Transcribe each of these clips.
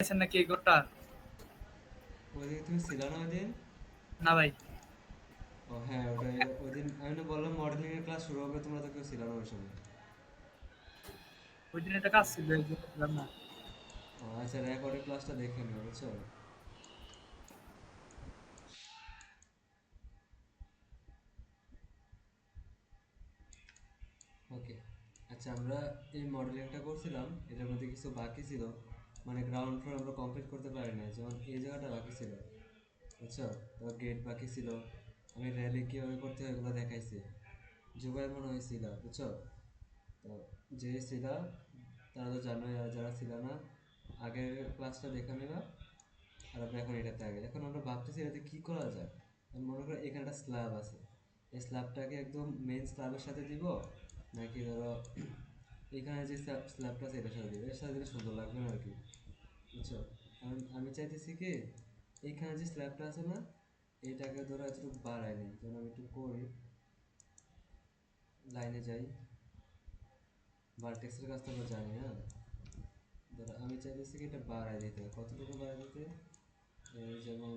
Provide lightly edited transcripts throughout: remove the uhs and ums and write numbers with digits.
আছেন নাকি এই ঘরটা? ওইদিন তুমি ছিল না ওইদিন? না ভাই। ও হ্যাঁ, ওটাই। ওইদিন আমি না বললাম মডেলিং এর ক্লাস শুরু হবে, তোমরা তো কেউ ছিল না ওই সময়। ওই দিন একটা কাজ ছিল এই জন্য ছিলাম না। ও আচ্ছা, রেকর্ডের ক্লাসটা দেখে নিও, বুঝছো? ওকে। আচ্ছা, আমরা এই মডেলিংটা করছিলাম, এটার মধ্যে কিছু বাকি ছিল। মানে গ্রাউন্ড ফ্লোর আমরা কমপ্লিট করতে পারি না, যেমন এই জায়গাটা বাকি ছিল, বুঝছো? তো গেট বাকি ছিল। আমি র্যালি কীভাবে করতে হয় এগুলো দেখাইছি। জুবাই মনে হয়েছিল, বুঝছো? তো যে ছিল, তারা তো জানোই, আর যারা ছিল না, আগের ক্লাসটা দেখে নেবা। আর আমরা এখন এটাতে আগে, এখন আমরা ভাবতেছি এটাতে কী করা যায়। আমি মনে করি এখানে একটা স্ল্যাব আছে, এই স্ল্যাবটাকে একদম মেন স্ল্যাবের সাথে দিব, নাকি ধরো এখানে যে স্ল্যাবটা আছে এটার সাথে দিব, এর সাথে দিলে সুন্দর লাগবে না আর কি, বুঝছো? আমি চাইতেছি কি, এইখানে যে স্ল্যাবটা আছে না, এইটাকে ধরো এতটুকু বাড়াই নিই, যেন আমি একটু করি, লাইনে যাই। ভার্টেক্সের কাজ তো আমরা জানি না। ধরো আমি চাইতেছি কি এটা বাড়াই দিতে, কতটুকু বাড়াই দিতে, এই যেমন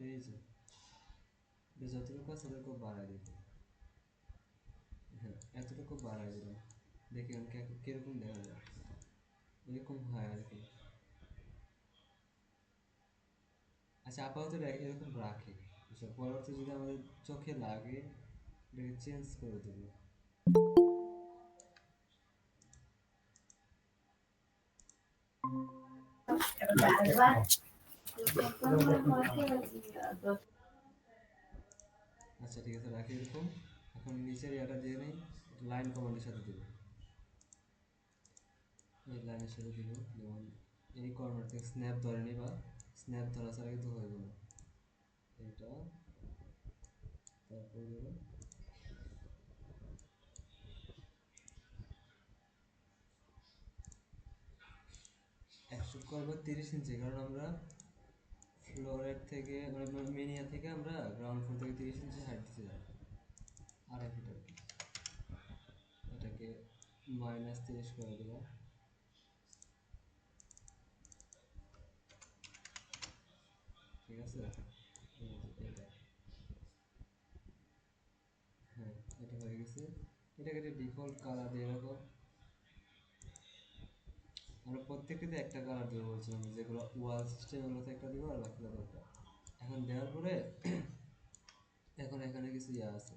এই যে এটা যতটুকু আছে ততটুকু বাড়াই দিতে। হ্যাঁ, এতটুকু বাড়াই দিলাম, দেখি আমি কিরকম দেখা যায়। এরকম হয় আর কি। আচ্ছা, আপাতত এরকম রাখি, বুঝছো? পরবর্তী যদি আমাদের চোখে লাগে এটাকে চেঞ্জ করে দেবো। আচ্ছা ঠিক আছে, রাখি এরকম। এখন নিচের ইয়াটা দিয়ে নেই, লাইন কমান্ডের সাথে দেবো। এই লাইনের সাথে দিব, যেমন এই কর্নার থেকে স্ন্যাপ ধরে নিবা, স্ন্যাপ ধরা ছাড়া কিন্তু হইব না। এটা তারপর দেবো একশো করবো 30 ইঞ্চি, কারণ আমরা ফ্লোরের থেকে মানে মেনিয়া থেকে আমরা গ্রাউন্ড ফ্লোর থেকে 30 ইঞ্চি হাইট দিতে যাই, 2.5 ফিট আর কি। এটাকে -30 করে দিলাম, ঠিক আছে? এই যে এটা, হ্যাঁ, এটা হয়ে গেছে। এটাকে একটা ডিফল্ট কালার দিয়ে রাখো। আমরা প্রত্যেকটিতে একটা কালার দেবো বলছিলাম, যেগুলো ওয়াল সিস্টেম ওগুলোতে একটা দিব, আর বাকিগুলো একটা। এখন দেওয়ার পরে এখন এখানে কিছু ইয়ে আছে,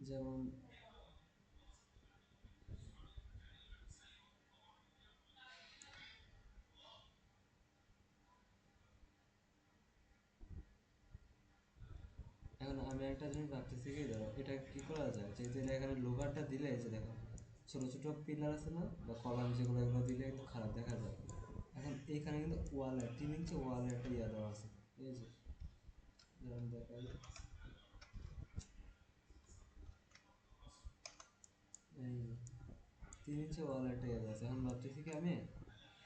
যেমন এখন আমি একটা জিনিস ভাবতেছি কি, ধরো এটা কি করা যায়, যেহেতু এটা এখানে লোগারটা দিলে, এই যে দেখো ছোট ছোট পিলার আছে না বা কলাম, যেগুলো এগুলো দিলে কিন্তু খারাপ দেখা যায়। এখন এইখানে কিন্তু ওয়ালে 3 ইঞ্চি ওয়ালে একটা ইয়ে দেওয়া আছে, এই যে যেমন দেখাই, এই যে 3 ইঞ্চি ওয়াল একটা ইয়ে দেওয়া আছে। এখন ভাবতেছি কি আমি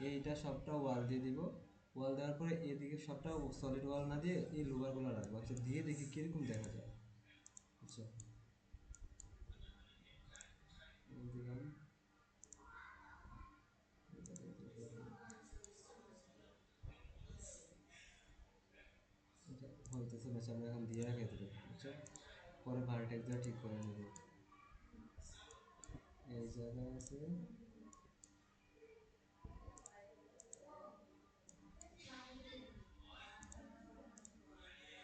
এইটা সবটা ওয়াল দিয়ে দিব, ওয়াল দেওয়ার পরে এদিকে সবটা সলিড ওয়াল না দিয়ে এই লোগারগুলো রাখবো, আচ্ছা দিয়ে দেখি কিরকম দেখা যায়, বুঝছো? এই দিলাম, এটা হইতেছে না, আমরা এখন দিয়ে রাখি এতটুকু, বুঝছো? পরে ভার্টেক্স দিয়ে ঠিক করে নেব। এই জায়গায় আছে,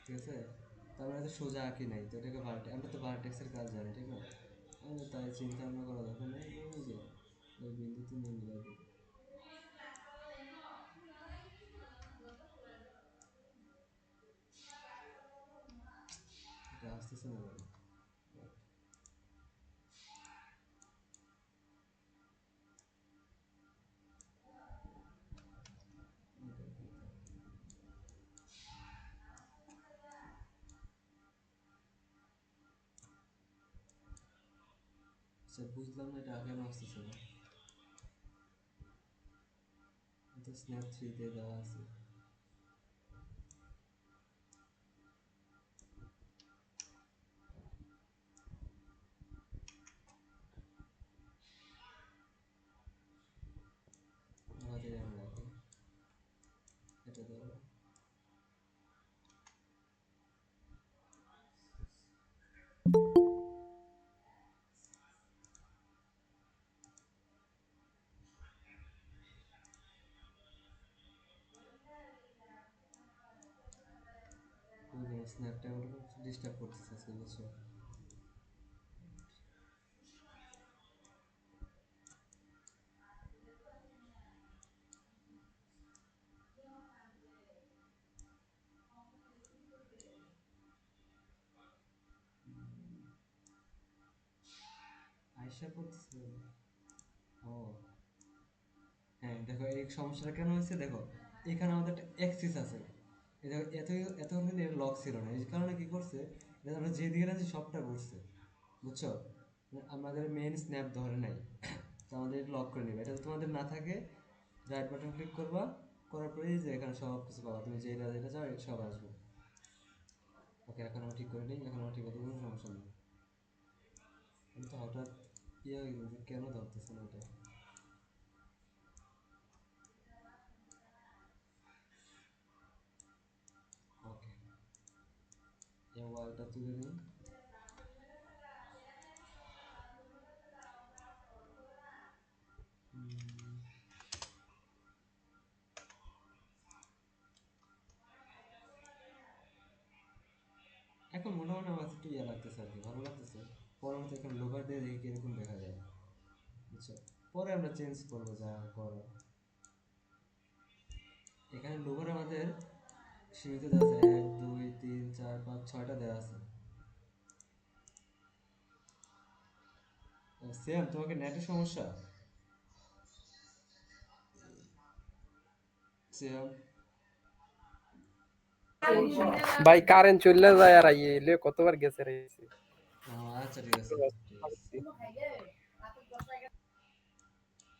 ঠিক আছে? তারপরে তো সোজা আঁকি নাই, তো এটাকে আমরা তো ভার্টেক্সের কাজ জানি, ঠিক না? আমরা তাই চিন্তা ভাবনা করা দরকার নেই, ওই যে ওই বিন্দুতে নিয়ে মিলাই দিই। এটা আসতেছে না কেন? আচ্ছা, বুঝলাম না এটা কেন আসতেছে না। এটা স্ন্যাপ 3 দেওয়া আছে। স্ন্যাপটা ডিস্টার্ব করতেছে আজকে, বুঝছো? আয়সা করতেছে। ও হ্যাঁ, দেখো এই সমস্যাটা কেন হয়েছে দেখো, এখানে আমাদের একটা অ্যাক্সিস আছে, এটা এতক্ষণ কিন্তু এটা লক ছিল না, এই কারণে কি করছে, এটা আমরা যেদিকে আছে সবটা ঘুরছে, বুঝছো? মানে আমাদের মেইন স্ন্যাপ ধরে নাই, তো আমাদের এটা লক করে নেবে। এটা যদি তোমাদের না থাকে, রাইট বাটন ক্লিক করবা, করার পরেই যে এখানে সব কিছু পাবা, তুমি যেটা যেটা চাও এটা সব আসবে। ওকে, এখন আমি ঠিক করে নিই, এখন আমার ঠিক আছে, কোনো সমস্যা নেই। আমি তো হঠাৎ ইয়ে হয়ে গেছে, কেন ধরতেছে না এটা। ওকে, এই ওয়ালটা তুলে নিই। এখন মোটামুটি আমার কাছে একটু ইয়ে লাগতেছে আর কি, ভালো লাগতেছে। পরবর্তী এখন লোকার দিয়ে দেখি কিরকম দেখা যায়, বুঝছো? পরে আমরা চেঞ্জ করবো যা করার। এখানে লোগোর আমাদের সীমিত দেওয়া আছে, 1 2 3 4 5 6টা দেওয়া আছে। সেম, তোমাকে নেটের সমস্যা? সেম। ভাই কারেন্ট চলে যায় আর আইলে কতবার গেছে রে। আচ্ছা ঠিক আছে, ঠিক আছে।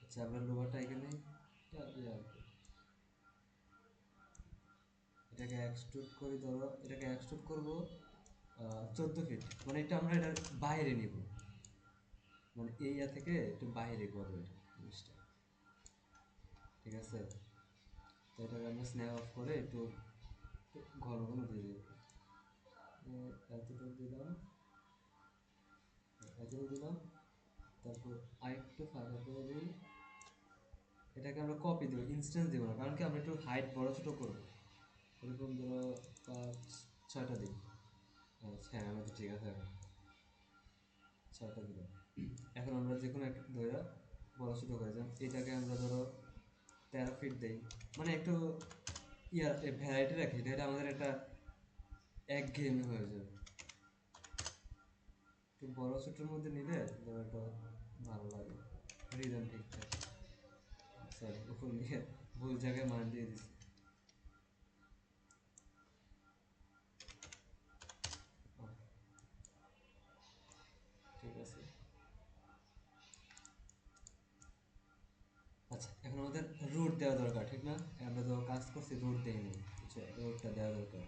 আচ্ছা, আমরা লোগোটা এখানে ইয়ে আর কি। এটাকে এক্সট্রুড করে, ধরো এটাকে এক্সট্রুড করবো 14 ফিট, মানে এটা আমরা এটার বাইরে নিব, মানে এই ইয়া থেকে একটু বাইরে করবো এটা জিনিসটা, ঠিক আছে? তো এটাকে আমরা স্ন্যাপ অফ করে একটু ঘন ঘন দিয়ে দেবো। এতটুকু দিলাম, এতটুকু দিলাম, তারপর আরেকটু ফাঁকা করে দিই। এটাকে আমরা কপি দেবো, ইনস্ট্যান্স দেবো না, কারণ কি আমরা একটু হাইট বড় ছোটো করবো। এরকম ধরো 5 6টা দিই। আচ্ছা হ্যাঁ, আমার তো ঠিক আছে, এখন 6টা দিলাম। এখন আমরা যে কোনো একটা ধরে বড় ছোটো করে, যেমন এটাকে আমরা ধরো 13 ফিট দেই, মানে একটু ইয়ার ভ্যারাইটি রাখি, এটা আমাদের একটা একঘেয়েমি হয়ে যাবে। একটু বড় ছোটোর মধ্যে নিলে ধরো একটা ভালো লাগে, রিদম ঠিকঠাক। সরি, উপর নিয়ে ভুল জায়গায় মান দিয়ে দিচ্ছি। ঠিক আছে। আচ্ছা, এখন আমাদের রুট দেওয়া দরকার, ঠিক না? আমরা তো কাজ করছি, রুট দেইনি, বুঝছো? রুটটা দেওয়া দরকার।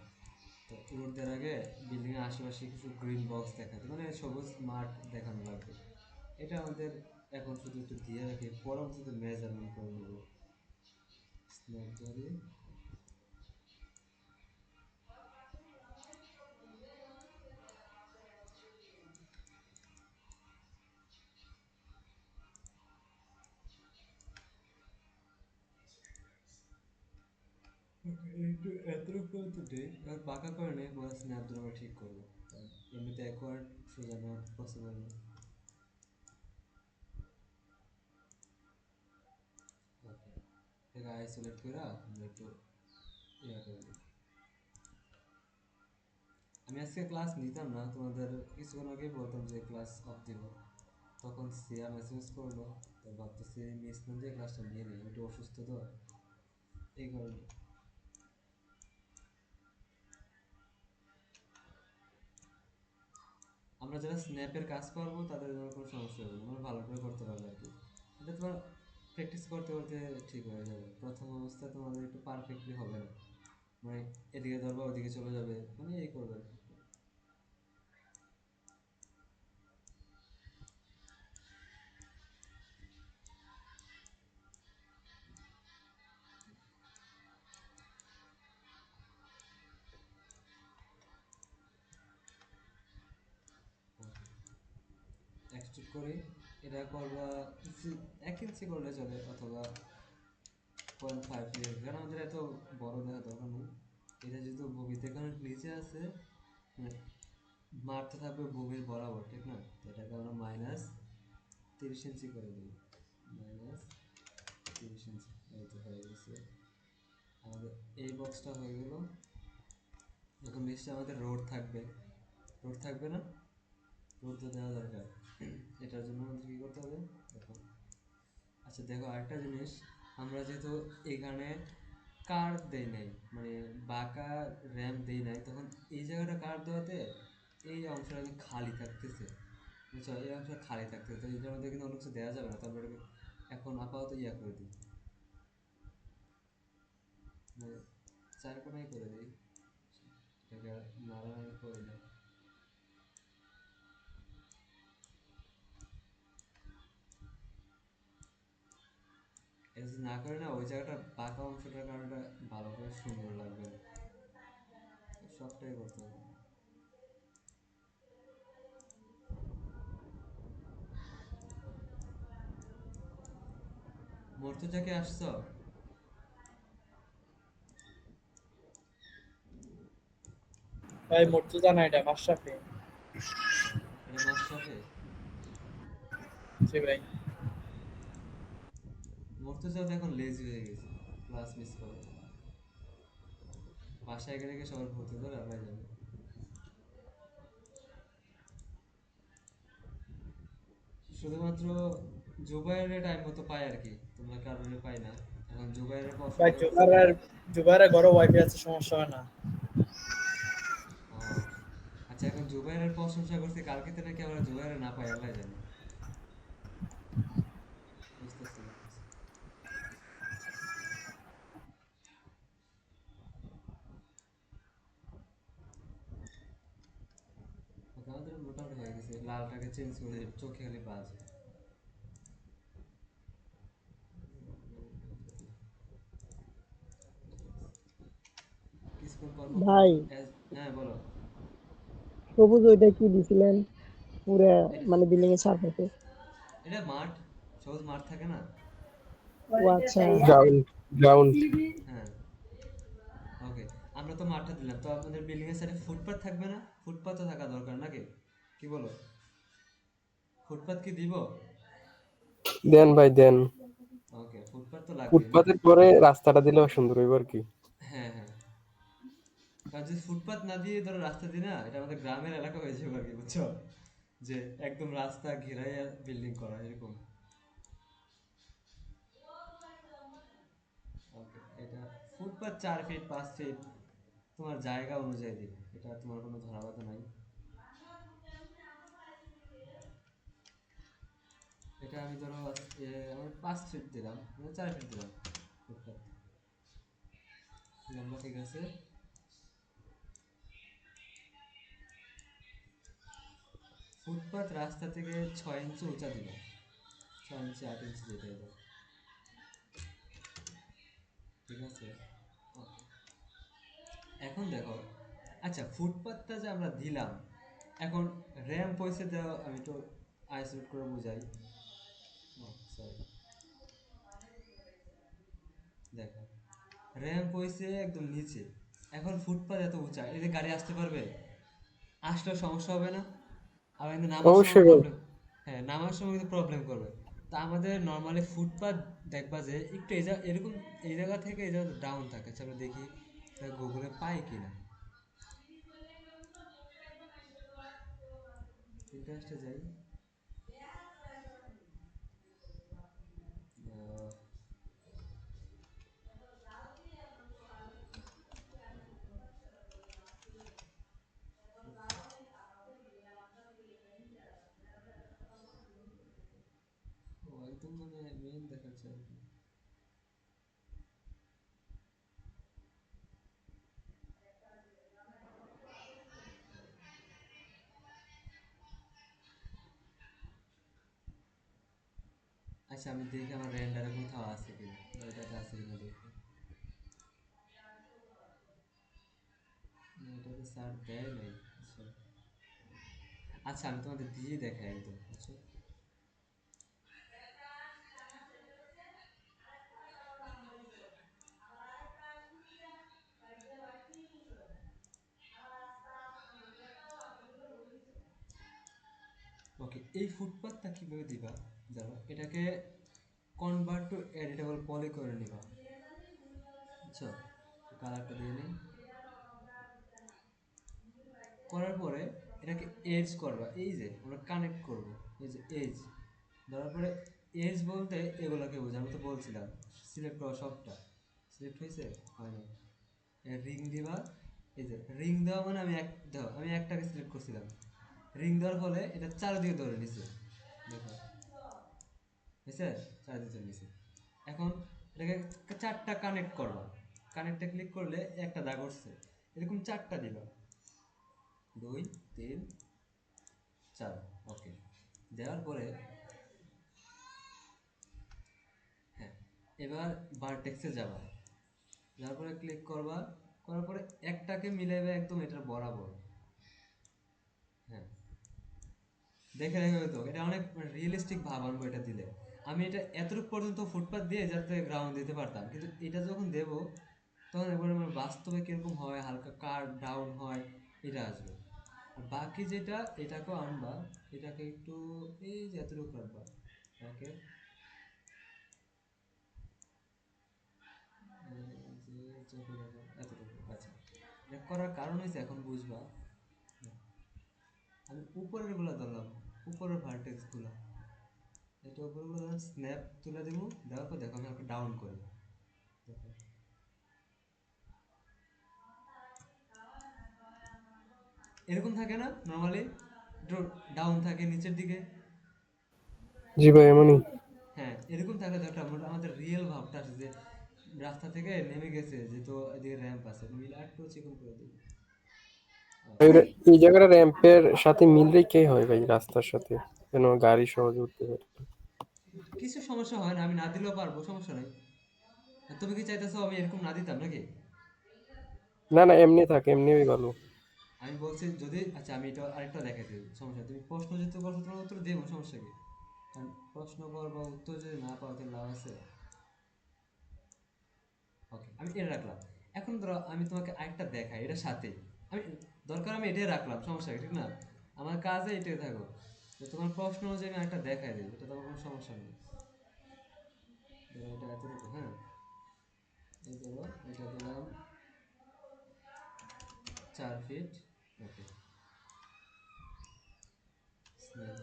তো রুট দেওয়ার আগে বিল্ডিং এর আশেপাশে কিছু গ্রিন বক্স দেখাতে, মানে সবুজ মাঠ দেখানো লাগবে। এটা আমাদের এখন শুধু একটু দিয়ে রাখি, পরবর্তীতে মেজারমেন্ট করে নেবো। স্ন্যাপ ধরে একটু এতটুকু পর্যন্ত দেই, এবার পাকা করে নেই, পরে স্ন্যাপ ধরে আমরা ঠিক করবো। কারণ এমনিতে একবার সোজা নেওয়া পসিবল না। ওকে, এটা আইসোলেট করে আমরা একটু ইয়া করে দিই। আমি আজকে ক্লাস নিতাম না, তোমাদের কিছুক্ষণ আগেই বলতাম যে ক্লাস অফ দিব, তখন সিয়া মেসেজ করলো, তো ভাবতেছি মিস না দিয়ে ক্লাসটা নিয়ে নিই, একটু অসুস্থ তো, এই কারণে। আমরা যারা স্ন্যাপের কাজ পারবো তাদের জন্য কোনো সমস্যা হবে না, মানে ভালো করে করতে পারবে আর কি। এটা তোমার প্র্যাকটিস করতে করতে ঠিক হয়ে যাবে, প্রথম অবস্থায় তোমাদের একটু পারফেক্টলি হবে না, মানে এদিকে ধরবা ওদিকে চলে যাবে, মানে এই করবে আর কি। এক্সট্রুড করি, এটা করবা 1 ইঞ্চি করলে চলে, অথবা 0.5 কারণ আমাদের এত বড় দেখা দরকার নেই। এটা যেহেতু ববিতে কারণ নিচে আছে, মানে মাঠটা থাকবে ভূমির বরাবর, ঠিক না? তো এটাকে আমরা মাইনাস 30 ইঞ্চি করে দিই। মাইনাস 30 ইঞ্চি, এই তো হয়ে গেছে আমাদের। এই বক্সটা হয়ে গেল। এখন নিশ্চয়ই আমাদের রোড থাকবে, রোড থাকবে না? রোড তো দেওয়া দরকার। এটার জন্য আমাদের কী করতে হবে দেখো। আচ্ছা দেখো আরেকটা জিনিস, আমরা যেহেতু এখানে কার্ভ দেই নাই, মানে বাঁকা র্যাম্প দেই নাই, তখন এই জায়গাটা কার্ভ দেওয়াতে এই অংশটা কিন্তু খালি থাকতেছে, বুঝছো? এই অংশটা খালি থাকতেছে, তো এটার মধ্যে কিন্তু অন্য কিছু দেওয়া যাবে না। তারপরে এখন আপাতত ইয়া করে দিই, মানে চার কোনায় করে দিই, এটাকে নাড়ানাড়ি করে দিই। এটা যদি না করে না, ওই জায়গাটা বাঁকা অংশটার কারণে ভালো করে সুন্দর লাগবে না। সবটাই করতে হবে। মর্তুজাকে আসছো? ভাই মুর্তজা না, এটা মাশরাফি। এটা মাশরাফি? জি ভাই। মর্তুজাও তো এখন লেজি হয়ে গেছে, ক্লাস মিস করে। বাসায় গেলে কি সবার ভর্তি ধরে আল্লাহ জানে। শুধুমাত্র জুবাইরের টাইম মতো পায় আর কি, তোমরা কারণে পাই না। এখন জুবাইরের ভাই প্রশংসা করতেছে। জুবাইরের ঘরে ওয়াইফাই আছে, সমস্যা হয় না। ও আচ্ছা, এখন জুবাইরের প্রশংসা করছে, কালকে তো নাকি আমরা জুবাইরের না পাই আল্লাহ জানে। বুঝতেছি বুঝতেছি। ওকে, আমাদের মোটামুটি হয়ে গেছে, লালটাকে চেঞ্জ করে দিই, চোখে খালি বাজ। কিছুক্ষণ পর পর ভাই, হ্যাঁ বলো। সবুজ ওইটা কি দিছিলেন পুরা, এটা মানে বিল্ডিং এর চারপাশে? এটা মাঠ, সবুজ মাঠ থাকে না? ও আচ্ছা। Ground, ground. হ্যাঁ, ওকে। আমরা তো মাঠটা দিলাম, তো আপনাদের বিল্ডিং এর সাইডে ফুটপাথ থাকবে না? ফুটপাথও থাকা দরকার নাকি, কি বলো? ফুটপাথ কি দিব? দেন ভাই দেন। ওকে, ফুটপাথ তো লাগবে না? ফুটপাতের পরে রাস্তাটা দিলেও সুন্দর হইব আর কি। হ্যাঁ হ্যাঁ, কারণ যদি ফুটপাথ না দিয়ে ধরো রাস্তা দিই না, এটা আমাদের গ্রামের এলাকা হয়ে যাবে আর কি, বুঝছো? যে একদম রাস্তা ঘেরাইয়া বিল্ডিং করা এরকম। ওকে, এটা ফুটপাথ 4 ফিট 5 ফিট তোমার জায়গা অনুযায়ী দিবে, এটা তোমার কোনো ধরা বাধা নাই। এটা আমি ধরো আমার 5 ফিট দিলাম, মানে 4 ফিট দিলাম ফুটপাথ, লম্বা ঠিক আছে। ফুটপাথ রাস্তা থেকে 6 ইঞ্চি উঁচা দিল, 6 ইঞ্চি 8 ইঞ্চি যেটাই দাও, ঠিক আছে। ওকে, এখন দেখো, আচ্ছা ফুটপাথটা যে আমরা দিলাম, এখন র্যাম্প পয়সা দেওয়া, আমি তো আইসোলেট করে বোঝাই। সরি, দেখো র্যাম্প হয়েছে একদম নিচে, এখন ফুটপাথ এত উঁচা, এই যে গাড়ি আসতে পারবে, আসলেও সমস্যা হবে না? আবার কিন্তু নামার সময় অবশ্যই ভাই। প্রবলেম। হ্যাঁ, নামার সময় কিন্তু প্রবলেম করবে। তা আমাদের নর্মালি ফুটপাথ দেখবা যে একটু এই জায়গা এরকম, এই জায়গা থেকে এই জায়গা ডাউন থাকে। চলো দেখি গুগলে পাই কিনা, ইন্টারেস্টে যাই। আহ, ও একদম মানে মেইন দেখাচ্ছে আর কি। আচ্ছা আমি দেখি আমার রেন্ডারে কোথাও আছে কিনা, এটাতে আছে কিনা দেখি। না, এটাতে স্যার দেয় নাই। আচ্ছা আচ্ছা, আমি তোমাদের দিয়ে দেখাই একদম, বুঝছো? ওকে, এই ফুটপাথটা কিভাবে দিবা জানো, এটাকে কনভার্ট টু এডিটেবল পলি করে নিবা, বুঝছো? কালারটা দিয়ে নিই, করার পরে এটাকে এজ করবা, এই যে আমরা কানেক্ট করব, এই যে এজ ধরার পরে, এজ বলতে এগুলোকে বোঝায়, আমি তো বলছিলাম সিলেক্ট করা সবটা, সিলেক্ট হয়েছে হয় না, রিং দিবা, এই যে রিং দেওয়া মানে আমি একটাকে সিলেক্ট করছিলাম, রিং দেওয়ার ফলে এটা চারিদিকে ধরে নিছে, দেখো হয়েছে, চারিদিকে ধরে নিছে। এখন এটাকে চারটা কানেক্ট করবা, কানেক্টে ক্লিক করলে একটা দাগ উঠছে, এরকম চারটা দিবা, 2 3 4, ওকে। দেওয়ার পরে হ্যাঁ, এবার ভার্টেক্সে যাবা, যাওয়ার পরে ক্লিক করবা, করার পরে একটাকে মিলাইবে একদম এটার বরাবর, হ্যাঁ, দেখে রেখে হয়তো এটা অনেক রিয়েলিস্টিক ভাব আনবো এটা দিলে। আমি এটা এতটুকু পর্যন্ত ফুটপাথ দিয়ে যাতে গ্রাউন্ড দিতে পারতাম, কিন্তু এটা যখন দেব তখন একবার আমার বাস্তবে কিরকম হয়, হালকা কার ডাউন হয়, এটা আসবে। আর বাকি যেটা এটাকেও আনবা, এটাকে একটু এই যে এতটুকু রাখবা, এটাকে এতটুকু, আচ্ছা। এটা করার কারণ হয়েছে এখন বুঝবা, আমি উপরের গুলা ধরলাম, উপরের ভার্টেক্স গুলা, এটা উপরের গুলো ধরলাম, স্ন্যাপ তুলে দেবো, দেওয়ার পর দেখো আমি আমাকে ডাউন করি, দেখো এরকম থাকে না নর্মালি, একটু ডাউন থাকে নিচের দিকে, জি ভাই এমনই। হ্যাঁ এরকম থাকলে তো একটা আমাদের রিয়েল ভাবটা আসে যে রাস্তা থেকে নেমে গেছে, যে তো এদিকে র্যাম্প আছে, মিলে একটু চিকন করে দিই। এই জায়গাটা র্যাম্পের সাথে মিল রেখে হয় ভাই, রাস্তার সাথে, যেন গাড়ি সহজে উঠতে পারে। কিছু সমস্যা হয় না, আমি না দিলেও পারবো, সমস্যা নাই। তুমি কি চাইতেছো আমি এরকম না দিতাম নাকি? না না, এমনি থাকে, এমনিই ভালো। আমি বলছি যদি, আচ্ছা আমি এটা আরেকটা দেখাই দিই, সমস্যা নেই। তুমি প্রশ্ন যেহেতু করছো তোমার উত্তর দেবো, সমস্যা কি? কারণ প্রশ্ন কর বা উত্তর যদি না পাও তাহলে লাভ আছে। ওকে, আমি এটা রাখলাম। এখন ধরো আমি তোমাকে আরেকটা দেখাই, এটা সাথে আমি, দরকার আমি এটাই রাখলাম, সমস্যা কি, ঠিক না? আমার কাজে এটাই থাকো, তো তোমার প্রশ্ন অনুযায়ী আমি আরেকটা দেখাই দিই, এটা তোমার কোনো সমস্যা নেই। ধরো এটা এতটুকু, হ্যাঁ, এই ধরো এটা দিলাম 4 ফিট, ওকে।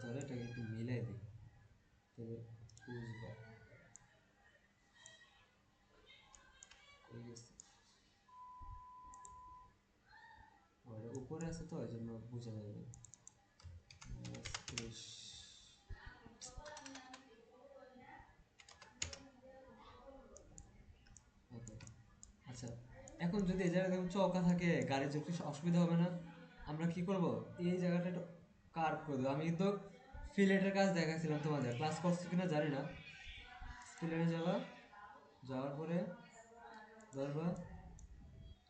ধরো এটাকে একটু মিলাই দিই, তবে বুঝবা কই গেছে, ওটা উপরে আছে তো এই জন্য বোঝা যাবে না। 30, ওকে। আচ্ছা, এখন যদি এই জায়গায় দেখুন চৌকা থাকে, গাড়ির যুক্তি অসুবিধা হবে না? আমরা কি করব, এই জায়গাটা একটু কার্ভ করে দেবো। আমি কিন্তু ফিলেটের কাজ দেখাচ্ছিলাম তোমাদের, ক্লাস করছো কিনা জানি না। ফিলেটে যাবা, যাওয়ার পরে ধরবা,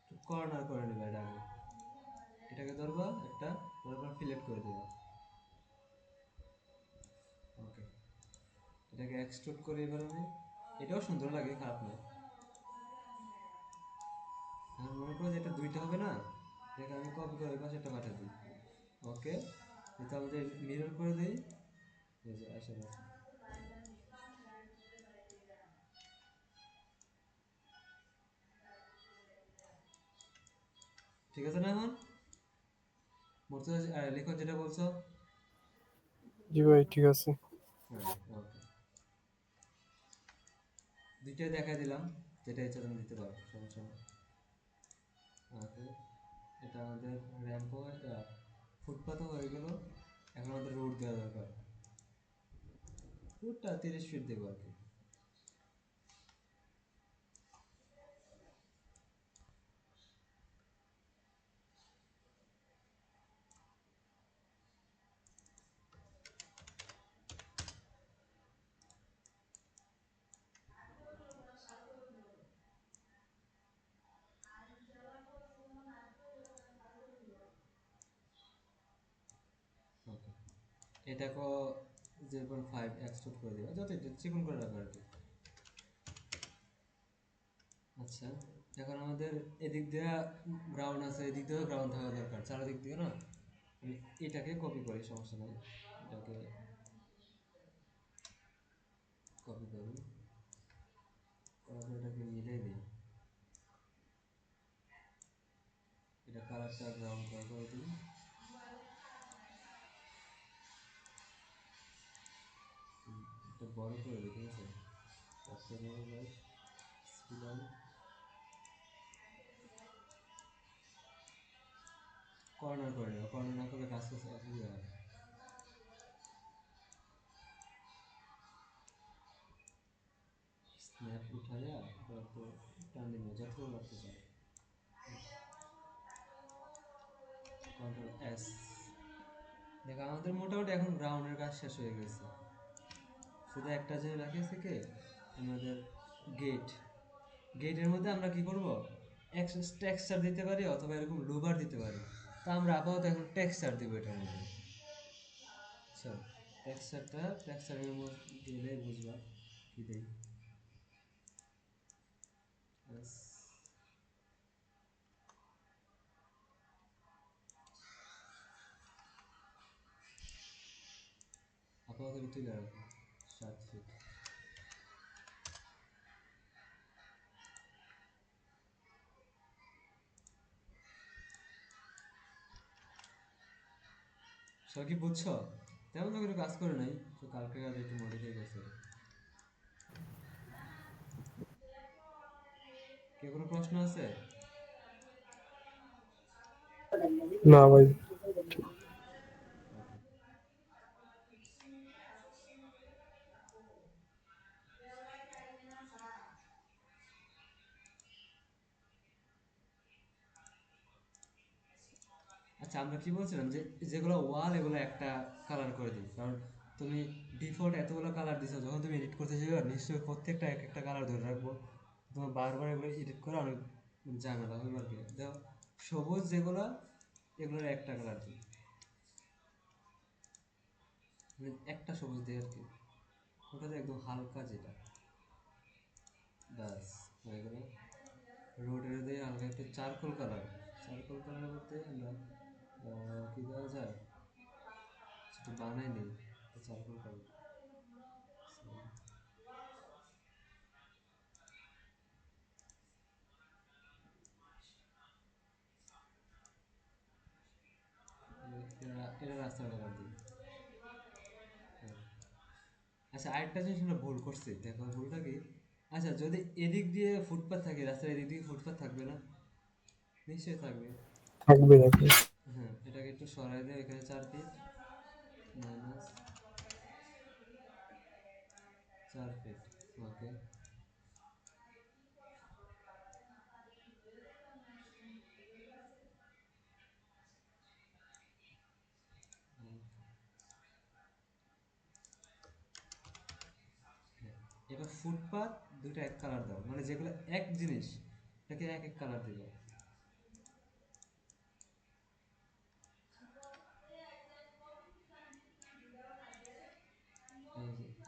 একটু কর্নার করে নেবে, এটা আগে এটাকে ধরবা একটা, ধরবা ফিলেট করে দেবা, ওকে। এটাকে এক্সট্রুড করে এবার আমি, এটাও সুন্দর লাগে, খারাপ নয়। আর মনে করো যে এটা দুইটা হবে না, দেখে আমি কপি করে পাশে একটা পাঠিয়ে দিই, ওকে। এটা আমাদের মিরর করে দিই, এই যে আশেপাশে, ঠিক আছে না? এখন মুর্তজা লেখো যেটা বলছো, জি ভাই ঠিক আছে। হ্যাঁ, ওকে। দুইটাই দেখা দিলাম, যেটা ইচ্ছা তুমি দিতে পারো, সমস্যা নেই। ওকে, এটা আমাদের র্যাম্পও ফুটপাথও হয়ে গেল। এখন আমাদের রোড দেওয়া দরকার, রোডটা 30 ফিট দেবো আর কি। ওকে, এটাকেও 0.5 এক্সট্রুড করে দেবো, যত এটা চিকন করে রাখবো আর কি। আচ্ছা, এখন আমাদের এদিক দিয়ে গ্রাউন্ড আছে, এদিক দিয়েও গ্রাউন্ড থাকা দরকার, চারিদিক দিয়ে না। আমি এটাকে কপি করি, সমস্যা নেই। এটাকে কপি করি, করার পর এটাকে মিলাই দিই। এটা কালারটা ব্রাউন কালার করে দিই। এটা বড় করে দিই, ঠিক আছে? তারপরে স্পিলার কর্নার করে নেবো, কর্নার না করলে কাজ করতে অসুবিধা হয়। স্ন্যাপ উঠাইয়া একটু টান দিন, যতটুকু রাখতে চাই। Control S. দেখ আমাদের মোটামুটি এখন গ্রাউন্ডের কাজ শেষ হয়ে গেছে, শুধু একটা জিনিস বাকি আছে কি, আমাদের গেট। গেটের মধ্যে আমরা কি করব, টেক্সচার দিতে পারি অথবা এরকম লুবার দিতে পারি। তা আমরা আপাতত এখন টেক্সচার দিব এটার মধ্যে। আচ্ছা, টেক্সচারের মধ্যে দিলেই বুঝবা কি দেই। ব্যাস। আপাতত তুলে রাখো 7 ফিট। সব কি বুঝছো? তেমন তো কিছু কাজ করে নাই, তো কালকে কাজ একটু মডিফাই করছে। কে কোনো প্রশ্ন আছে? না ভাই। আচ্ছা, আমরা কি বলছিলাম যে যেগুলো ওয়াল এগুলো একটা কালার করে দিই, কারণ তুমি ডিফল্ট এতগুলো কালার দিছো, যখন তুমি এডিট করতে যাবে নিশ্চয়ই প্রত্যেকটা এক একটা কালার ধরে রাখবো, তোমার বারবার এগুলো এডিট করা অনেক ঝামেলা হবে আর কি। দেখো সবুজ যেগুলো, এগুলোর একটা কালার দিই, মানে একটা সবুজ দিই আর কি, ওটাতে একদম হালকা যেটা, ব্যাস হয়ে গেল। রোডের দিয়ে হালকা একটু চারকোল কালার, চারকোল কালার বলতে আমরা কি দেওয়া যায়, সেটা বানাই নেই, চারকোল কালার। এটা রাস্তার কালার দিই। হ্যাঁ। আচ্ছা, আরেকটা জিনিস আমরা ভুল করছি, দেখো ভুলটা কি। আচ্ছা, যদি এদিক দিয়ে ফুটপাথ থাকে, রাস্তার এদিক দিয়ে ফুটপাথ থাকবে না? নিশ্চয়ই থাকবে। থাকবে থাকবে। হ্যাঁ, এটাকে একটু সরাই দেয়, এখানে 4 ফিট মাইনাস 4 ফিট। ওকে, এবার ফুটপাথ দুটো এক কালার দাও, মানে যেগুলো এক জিনিস এটাকে এক এক কালার দিবে।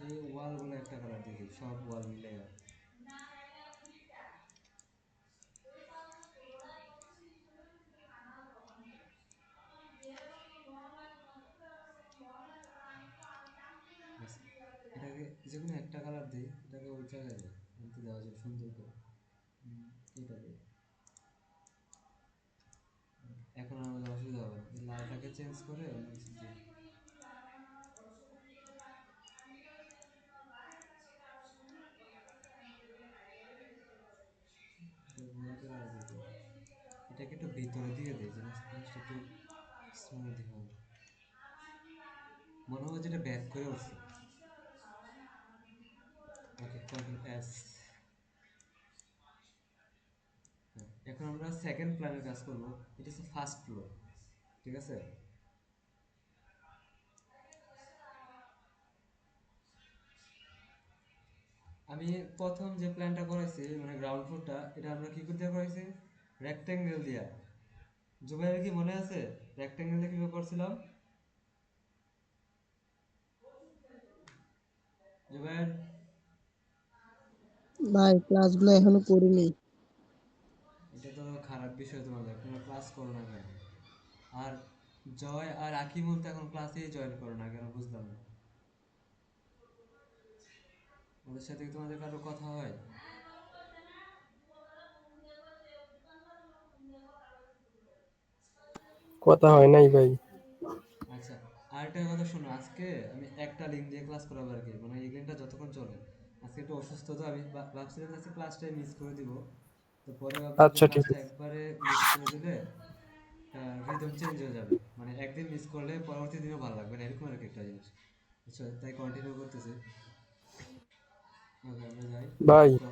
এই ওয়ালগুলো একটা কালার দিয়ে দিই, সব ওয়াল মিলে। এটাকে যে কোনো একটা কালার দিই, এটাকে ওই জায়গায় দিই, এমনি দেওয়া যাবে সুন্দর করে। এটা দিই। এখন আমাদের অসুবিধা হবে না, এই লালটাকে চেঞ্জ করে অন্য কিছু দিই। এটা গোল করে আর দিই। এটাকে একটু ভিতরে দিয়ে দিই, জিনিসটা একটু স্মুথ হবে, মনে হয় যেটা ব্যাক করে উঠছে। ওকে, কন্ট্রোল এস। হ্যাঁ, এখন আমরা সেকেন্ড প্ল্যানের কাজ করব। এটা হচ্ছে ফার্স্ট ফ্লোর, ঠিক আছে? আমি প্রথম যে প্ল্যানটা করাইছি, মানে গ্রাউন্ড ফ্লোরটা, এটা আমরা কি করতে করাইছি, রেক্টেঙ্গেল দিয়া। জুবাইয়ের কি মনে আছে রেক্টেঙ্গেল দিয়ে কিভাবে করছিলাম? জুবাইর, ভাই ক্লাসগুলো এখনো করিনি। এটা তো খারাপ বিষয়, তোমাদের তোমরা ক্লাস করো না কেন? আর জয় আর আকিমুল তো এখন ক্লাসেই জয়েন করো না কেন বুঝলাম না। ওদের সাথে কি তোমাদের কারো কথা হয়? কথা হয় নাই ভাই। আচ্ছা, আরেকটা কথা শোনো, আজকে আমি একটা লিঙ্ক দিয়ে ক্লাস করাবো আর কি, মানে এই লিঙ্কটা যতক্ষণ চলে। আজকে একটু অসুস্থ তো, আমি ভাবছিলাম যে আজকে ক্লাসটা মিস করে দিব, তো পরে ভাবলাম যে আচ্ছা ঠিক ক্লাসটা আছে একবারে মিস করে দিলে রিদম চেঞ্জ হয়ে যাবে, মানে একদিন মিস করলে পরবর্তী দিনও ভালো লাগবে না, এরকম আর কি একটা জিনিস। আচ্ছা, তাই কন্টিনিউ করতেছি। ওকে, আমরা যাই। ভাই। তো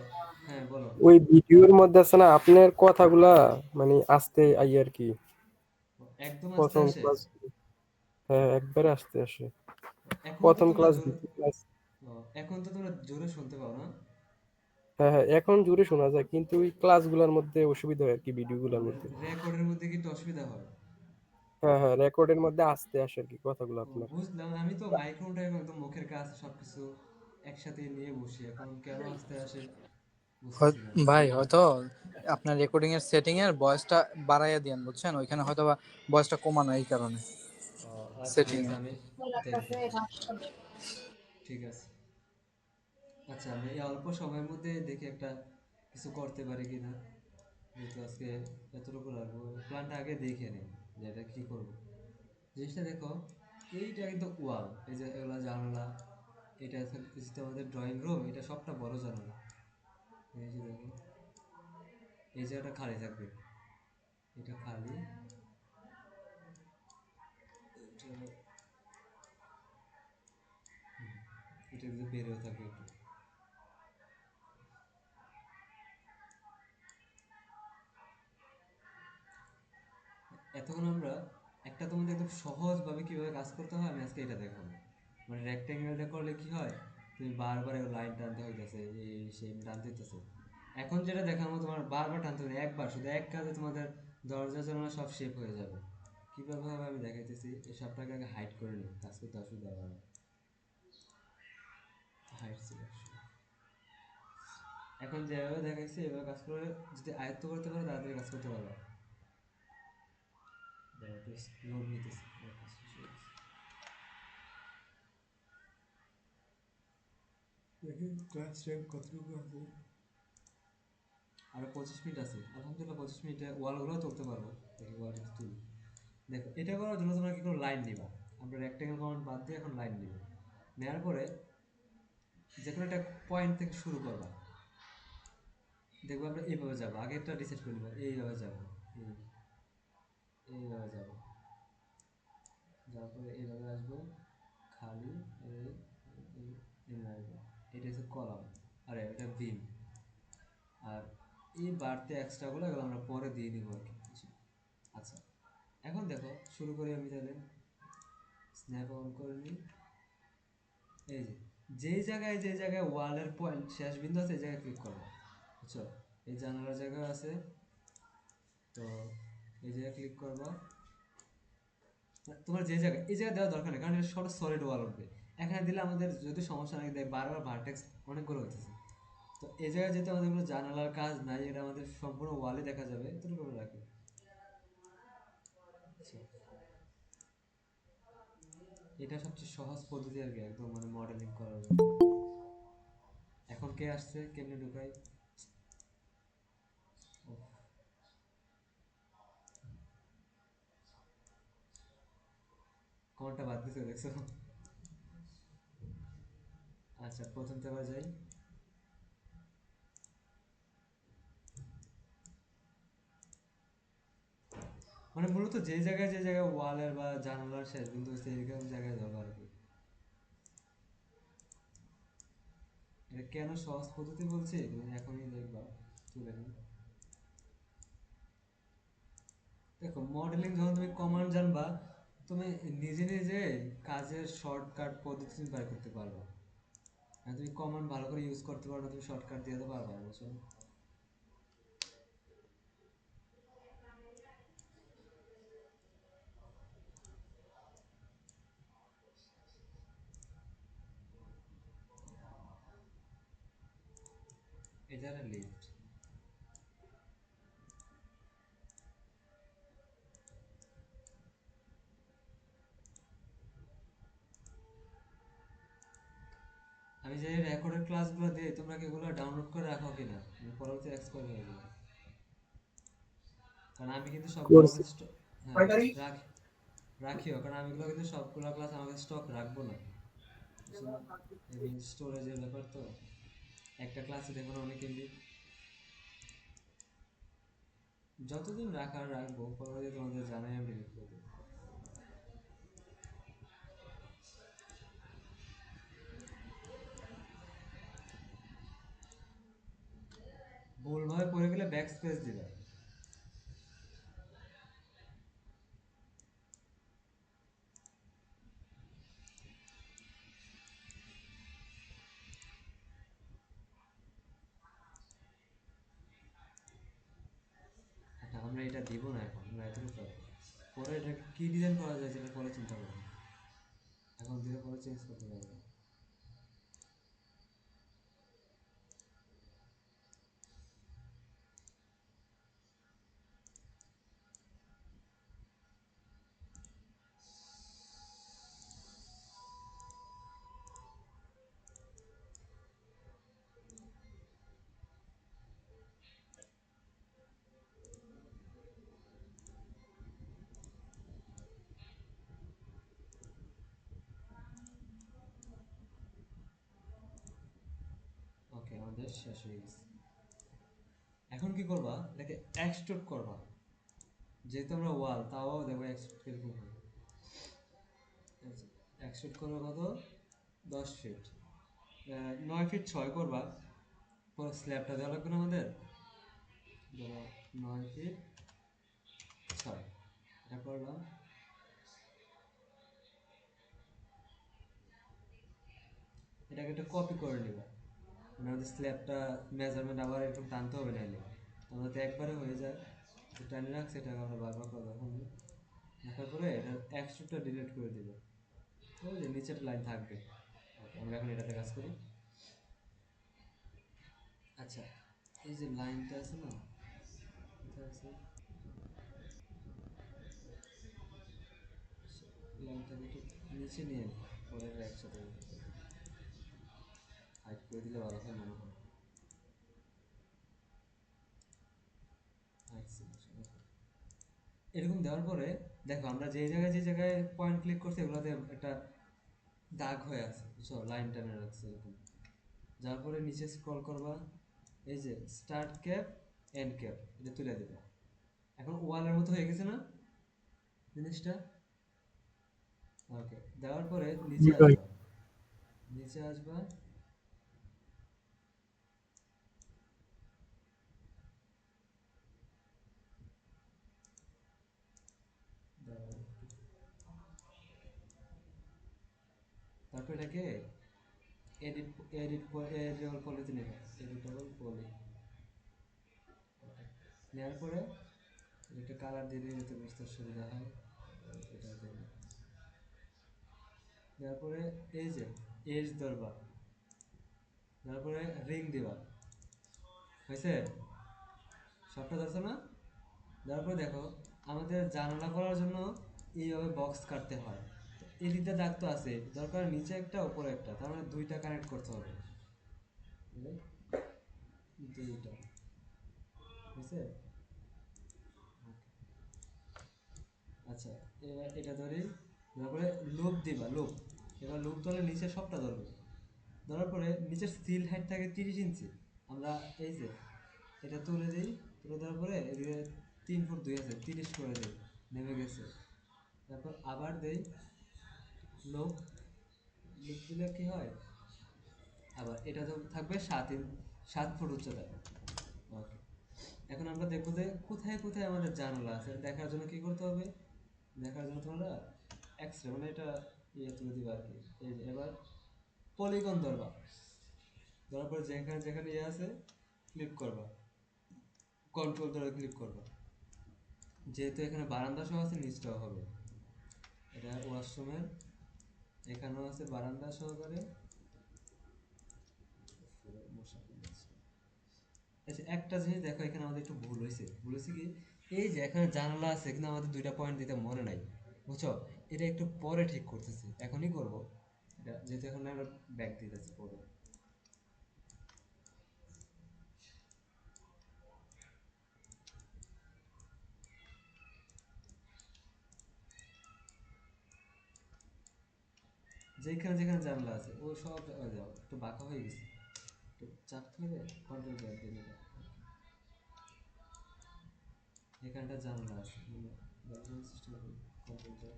হ্যাঁ বলো। ওই ভিডিওর মধ্যে আছে না আপনার কথাগুলা, মানে আস্তে আই আর কি। একদম আস্তে প্রথম আসে? ক্লাস, হ্যাঁ একবারে আস্তে আসে। এখন তো প্রথম তোমরা ক্লাস, জোরে, দ্বিতীয় ক্লাস। এখন তো তোমরা জোরে শুনতে পাও না? হ্যাঁ হ্যাঁ, এখন জোরে শোনা যায় কিন্তু ওই ক্লাসগুলোর মধ্যে অসুবিধা হয় আর কি, ভিডিওগুলোর মধ্যে। রেকর্ডের মধ্যে কিন্তু অসুবিধা হয়। হ্যাঁ হ্যাঁ, রেকর্ডের মধ্যে আস্তে আসে আর কি কথাগুলো ও আপনার। বুঝলাম, আমি তো মাইক্রোফোনটা একদম মুখের কাছে সবকিছু একসাথে নিয়ে বসি, এখন কেন আস্তে আসে বুঝতেছি না। ভাই হয়তো আপনার রেকর্ডিং এর সেটিং এর ভয়েসটা বাড়াইয়া দিয়েন, বুঝছেন, ওইখানে হয়তো বা ভয়েসটা কমানো এই কারণে ও আচ্ছা ঠিক সেটিং আছে, এ। আমি দেখি। ঠিক আছে। আচ্ছা, আমি এই অল্প সময়ের মধ্যে দেখি একটা কিছু করতে পারি কিনা, যেহেতু আজকে এতটুকু রাখবো, প্ল্যানটা আগে দেখে নিই যে এটা কী করবো। জিনিসটা দেখো, এইটা কিন্তু ওয়াল, এই যে এগুলা জানালা, এটা হচ্ছে আমাদের ড্রয়িং রুম, এটা সবটা বড় জানালা। এই যে দেখো, এই জায়গাটা খালি থাকবে, এটা খালি, এটা কিন্তু বেরোয় থাকবে একটু। এতক্ষণ আমরা একটা তোমাদের একদম সহজভাবে কীভাবে কাজ করতে হয় আমি আজকে এটা দেখাবো। মানে রেক্ট্যাঙ্গেলটা করলে কি হয়, তুমি বারবার লাইন টানতে হইতেছে, এই সেই টানতে হইতেছে। এখন যেটা দেখাবো তোমার বারবার টানতে হবে না, একবার শুধু এক কাজে তোমাদের দরজা জানালা সব শেপ হয়ে যাবে। কীভাবে হবে আমি দেখাইতেছি, এই সবটাকে আগে হাইড করে নিই, কাজ করতে অসুবিধা হবে না। হাইড সিলেকশন, এখন যেভাবে দেখাইছি এভাবে কাজ করে যদি আয়ত্ত করতে পারো তাড়াতাড়ি কাজ করতে পারবে। লোড নিতেছি, কাজ শেষ হয়ে গেছে। দেখি ক্লাস টাইম কতটুকু আছে। আরো 25 মিনিট আছে, আলহামদুলিল্লাহ 25 মিনিটে ওয়ালগুলো তুলতে পারবো। দেখি ওয়াল কিন্তু তুলি। দেখো, এটা করার জন্য তোমরা কি কোনো লাইন নিবা, আমরা রেক্টেঙ্গেল কমান্ড বাদ দিয়ে এখন লাইন নিব। নেওয়ার পরে যে কোনো একটা পয়েন্ট থেকে শুরু করবা, দেখবো আমরা এইভাবে যাবো, আগেরটা রিসেট করে নিবো, এইভাবে যাবো, এইভাবে যাবো, যাওয়ার পরে এইভাবে আসবো, খালি এইভাবে আসবো। এটা হচ্ছে কলাম, আর এটা বিম, আর এই বাড়তি এক্সট্রাগুলো এগুলো আমরা পরে দিয়ে নিব আর কি। আচ্ছা, এখন দেখো শুরু করি আমি তাহলে, স্ন্যাপ অন করে নিই। এই যে যে জায়গায় ওয়ালের পয়েন্ট শেষ বিন্দু আছে এই জায়গায় ক্লিক করবো, বুঝছো? এই জানালার জায়গায় আছে, তো এই জায়গায় ক্লিক করবা। তোমার যে জায়গায়, এই জায়গায় দেওয়ার দরকার নেই, কারণ এটা সব সলিড ওয়াল উঠবে। এখানে দিলে আমাদের যদি সমস্যা নাই, দেয় বারবার ভার্টেক্স অনেকগুলো হইতেছে। তো এই জায়গায় যেহেতু আমাদের কোনো জানালার কাজ নাই, এটা আমাদের সম্পূর্ণ ওয়ালে দেখা যাবে, এতটুকু করে রাখি। আচ্ছা, এটা সবচেয়ে সহজ পদ্ধতি আর কি, একদম মানে মডেলিং করার জন্য। এখন কে আসছে, কেমনে ঢুকাই? কোনটা বাদ দিতে দেখছো? আচ্ছা, প্রথম তো আবার যাই। মানে মূলত যে জায়গায় ওয়ালের বা জানালার শেষ বিন্দু হচ্ছে এরকম জায়গায় যাবো আর কি। এটা কেন সহজ পদ্ধতি বলছি তুমি এখনই দেখবা, তুলে নিই। দেখো, মডেলিং যখন তুমি কমান্ড জানবা, তুমি নিজে নিজে কাজের শর্টকাট পদ্ধতি তুমি বের করতে পারবা। আর তুমি কমান্ড ভালো করে ইউজ করতে পারো না, তুমি শর্টকাট দিয়ে তো পারবা না, বুঝছো? এটা একটা লিফট, পরের ক্লাসগুলো দিয়ে তোমরা কি এগুলো ডাউনলোড করে রাখো কিনা, পরবর্তী এক্সপায়ার হয়ে যাবে। কারণ আমি কিন্তু সবগুলো করছি। হ্যাঁ রাখিও, কারণ আমি এগুলো কিন্তু সবগুলো ক্লাস আমাকে স্টক রাখবো না, স্টোরেজের ব্যাপার তো, একটা ক্লাসে দেখো না অনেক এমবি, যতদিন রাখার রাখবো, পরবর্তী তোমাদের জানাই আমি ডিলিট করে দেবো। ভুলভাবে পড়ে গেলে ব্যাক স্পেস দিবা। আচ্ছা, আমরা এটা দিব না এখন, আমরা এতটুকু পাবো, পরে এটা কি ডিজাইন করা যায় সেটা পরে চিন্তা করবো, এখন দিলে পরে চেঞ্জ করতে পারবো। ওকে, আমাদের শেষ হয়ে গেছে। এখন কি করবা, এটাকে এক্সট্রুড করবা, যেহেতু আমরা ওয়াল, তাও দেখো এক্সট্রুড কিরকম হয়। এক্সট্রুড করবা কত, 10 ফিট, 9 ফিট 6 করবা, পরে স্ল্যাবটা দেওয়া লাগবে না আমাদের, ধরো 9 ফিট 6, এটা করলাম। এটাকে একটা কপি করে নিবা, মানে আমাদের স্ল্যাবটা মেজারমেন্ট আবার এরকম টানতে হবে না, এলে আমরা তো একবারে হয়ে যায়, তো টানে রাখছি, এটাকে আমরা বারবার করে দেখুন, দেখার পরে এটা এক্সট্রুডটা ডিলিট করে দিব, ওই যে নিচের লাইন থাকবে। Okay, আমরা এখন এটাতে কাজ করি। আচ্ছা, এই যে লাইনটা আছে না, কোথায় আছে, লাইনটাকে একটু নিচে নিয়ে পরে একসাথে হাইড করে দিলে ভালো হয় মনে হয়। এরকম দেওয়ার পরে দেখো আমরা যে জায়গায় পয়েন্ট ক্লিক করছি এগুলোতে একটা দাগ হয়ে আছে, বুঝছো, লাইন টানে রাখছে এরকম। যার পরে নিচে স্ক্রল করবা, এই যে স্টার্ট ক্যাপ এন্ড ক্যাপ, এটা তুলে দেবা। এখন ওয়ালের মতো হয়ে গেছে না জিনিসটা। ওকে, দেওয়ার পরে নিচে আসবা, নিচে আসবা, তারপর এটাকে এডিট এডিটেবল পলিতে নেবে, এডিটেবল পলি নেওয়ার পরে একটা কালার দিয়ে দিলে যাতে বুঝতে সুবিধা হয়, এটা দেবে। তারপরে এই যে এজ ধরবা, তারপরে রিং দিবা, হয়েছে, সবটা ধরছো না। তারপরে দেখো আমাদের জানালা করার জন্য এইভাবে বক্স কাটতে হয়, এই দিকটা দাগ তো আছে, দরকার নিচে একটা উপরে একটা, তার মানে দুইটা কানেক্ট করতে হবে, দুইটা, বুঝছে। আচ্ছা, এবার এটা ধরি, তারপরে লুপ দিবা, লুপ, এবার লুপ ধরে নিচে সবটা ধরবে, ধরার পরে নিচের সিল হাইট থাকে 30 ইঞ্চি, আমরা এই যে এটা তুলে দিই, তুলে দেওয়ার পরে এদিকে 3 ফুট 2 আছে, 30 করে দিই, নেমে গেছে। তারপর আবার দেই লুপ, লুপ দিলে কি হয়, আবার এটা তো থাকবে 7 ফুট উচ্চতা। ওকে, এখন আমরা দেখবো যে কোথায় কোথায় আমাদের জানালা আছে, দেখার জন্য কি করতে হবে, দেখার জন্য তোমরা এক্সরে, মানে এটা ইয়ে তুলে দিবা আর কি। এই যে এবার পলিগন ধরবা, ধরার পরে যেখানে যেখানে ইয়ে আছে ক্লিক করবা, কন্ট্রোল ধরে ক্লিক করবা, যেহেতু এখানে বারান্দা সহ আছে নিচটাও হবে, এটা ওয়াশরুমের, এখানেও আছে বারান্দা সহকারে। আচ্ছা, একটা জিনিস দেখো, এখানে আমাদের একটু ভুল হয়েছে, ভুল হয়েছে কি, এই যে এখানে জানালা আছে কিন্তু আমাদের দুইটা পয়েন্ট দিতে মনে নাই, বুঝছো, এটা একটু পরে ঠিক করতেছি, এখনই করব এটা, যেহেতু এখন আমরা ব্যাক দিতেছি পরে। যেখানে যেখানে জানলা আছে ও সব জায়গায় যাও, একটু বাঁকা হয়ে গেছে, একটু চাপ ধরে কন্ট্রোল করে দিয়ে নিলাম। এখানটা জানলা আছে, ব্যাকগ্রাউন্ড সিস্টেম কন্ট্রোল করে